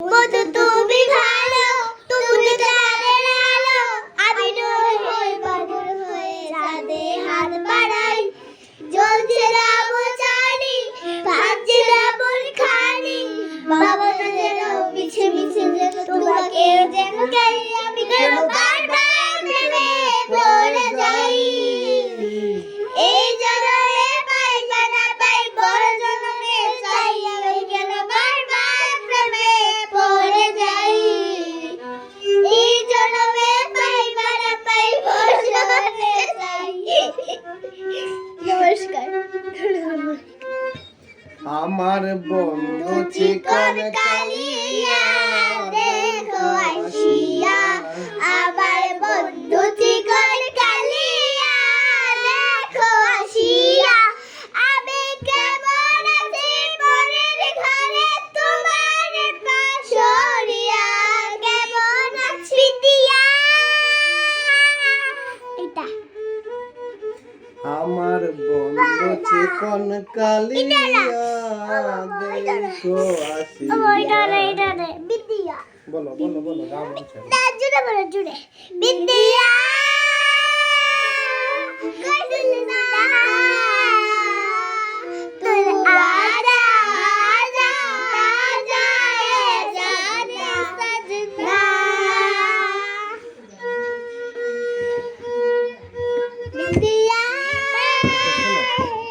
বন্ধু তুমি ভালো, তুমি তাদের আলো, আমি নই হই বাদর হয়ে চাঁদে হাত বাড়াই। জ্বলছে রাবো চাঁদি, ভাজছে রাবণ খানি, বাবা যেন মিছে মিছে যেন তোমাকে যেন চাই, আমি কেন বারবার প্রেমে পড়ে যাই। এই জন্মে পাই বা না পাই, বড় জন্মে চাই, আমি কেন বারবার প্রেমে পড়ে যাই। এই জন্মে পাই বা না পাই, বড় জন্মে চাই। নমস্কার। আমার বন্ধু চিকন কালিয়া দেখো আসিয়া, আমার বন্ধু চিকন কালিয়া দেখো আসিয়া, আমি কেমন আছি মনের ঘরে তোমার পাশরিয়া, কেমন আছি দিয়া। এটা আমার বন্ধু চিকন কালিয়া দেখো আসিয়া। এটা বিদ্যা। বলো বলো বলো গাও বলছো। জুড়ে বলো জুড়ে। বিদ্যা